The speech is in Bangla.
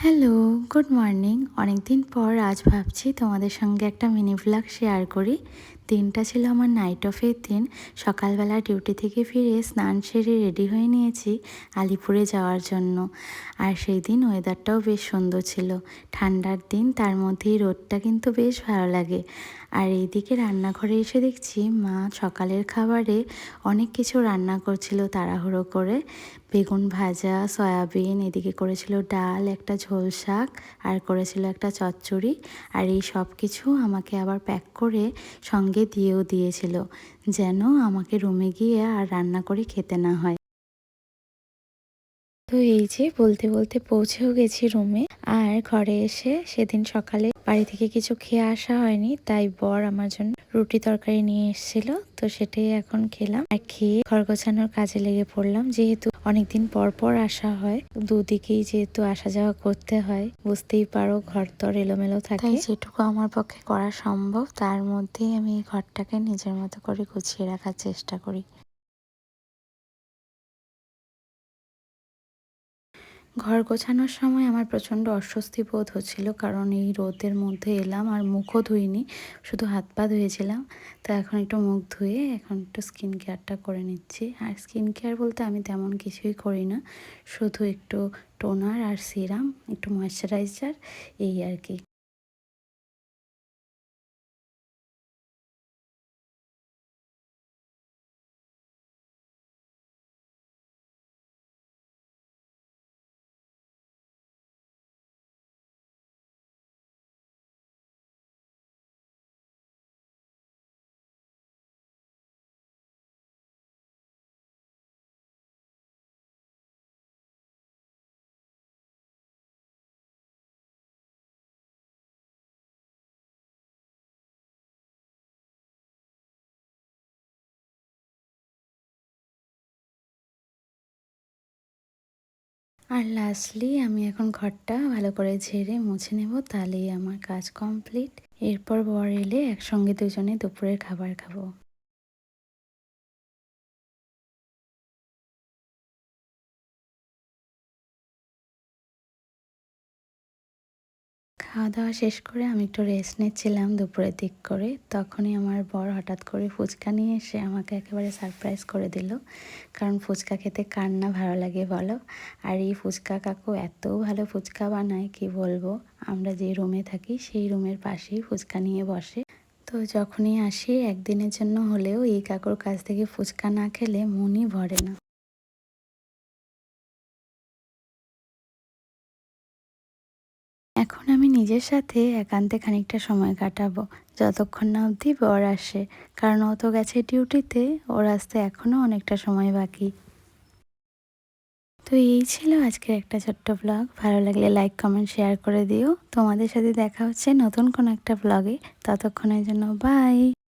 Hello, good morning. অনেকদিন পর আজ ভাবছি তোমাদের সঙ্গে একটা মিনি ভ্লগ শেয়ার করি। দিনটা ছিল আমার নাইট অফের দিন। সকালবেলা ডিউটি থেকে ফিরে স্নান সেরে রেডি হয়ে নিয়েছি আলিপুরে যাওয়ার জন্য। আর সেই দিন ওয়েদারটাও বেশ সুন্দর ছিল, ঠান্ডার দিন, তার মধ্যেই রোদটা কিন্তু বেশ ভালো লাগে। আর এইদিকে রান্নাঘরে এসে দেখছি মা সকালের খাবারে অনেক কিছু রান্না করছিল তাড়াহুড়ো করে। বেগুন ভাজা, সয়াবিন, এদিকে করেছিল ডাল, একটা ঝোল শাক, আর করেছিল একটা চচ্চড়ি। আর এই সব কিছু আমাকে আবার প্যাক করে সঙ্গে দিয়েও দিয়েছিল, যেন আমাকে রুমে গিয়ে আর রান্না করে খেতে না হয়। তো এই যে বলতে বলতে পৌঁছেও গেছি রুমে। আর ঘরে এসে সেদিন সকালে বাড়ি থেকে কিছু খেয়ে আসা হয়নি, তাই বর আমার জন্য রুটি তরকারি নিয়ে এসেছিল। তো সেটাই এখন খেলাম, আর খেয়ে ঘর গোছানোর কাজে লেগে পড়লাম। যেহেতু অনেকদিন পর পর আসা হয়, দুদিকেই যেহেতু আসা যাওয়া করতে হয়, বুঝতেই পারো ঘর তর এলোমেলো থাকে, তাই যেটুকু আমার পক্ষে করা সম্ভব তার মধ্যেই আমি এই ঘরটাকে নিজের মতো করে গুছিয়ে রাখার চেষ্টা করি। ঘর গোছানোর সময় আমার প্রচণ্ড অস্বস্তি বোধ হচ্ছিল, কারণ এই রোদের মধ্যে এলাম আর মুখও ধুইনি, শুধু হাত পা ধুয়েছিলাম। তো এখন একটু মুখ ধুয়ে এখন একটু স্কিন কেয়ারটা করে নিচ্ছি। আর স্কিন কেয়ার বলতে আমি তেমন কিছুই করি না, শুধু একটু টোনার আর সিরাম, একটু ময়শ্চারাইজার, এই আর কি। আর লাস্টলি আমি এখন ঘরটা ভালো করে ঝেড়ে মুছে নেব, তাহলেই আমার কাজ কমপ্লিট। এরপর বর এলে একসঙ্গে দুজনে দুপুরের খাবার খাবো। খাওয়া দাওয়া শেষ করে আমি একটু রেস্ট নিচ্ছিলাম দুপুরের দিক করে, তখনই আমার বর হঠাৎ করে ফুচকা নিয়ে এসে আমাকে একেবারে সারপ্রাইজ করে দিল। কারণ ফুচকা খেতে কার না ভালো লাগে বলো। আর এই ফুচকা কাকু এত ভালো ফুচকা বানায় কি বলবো। আমরা যে রুমে থাকি সেই রুমের পাশেই ফুচকা নিয়ে বসে। তো যখনই আসি একদিনের জন্য হলেও এই কাকুর কাছ থেকে ফুচকা না খেলে মনই ভরে না। এখন আমি নিজের সাথে একান্তে খানিকটা সময় কাটাবো, যতক্ষণ না অবধি বর আসে। কারণ ও তো গেছে ডিউটিতে, ওর আসতে এখনও অনেকটা সময় বাকি। তো এই ছিল আজকের একটা ছোট্ট ব্লগ। ভালো লাগলে লাইক, কমেন্ট, শেয়ার করে দিও। তোমাদের সাথে দেখা হচ্ছে নতুন কোনো একটা ব্লগে। ততক্ষণের জন্য বাই।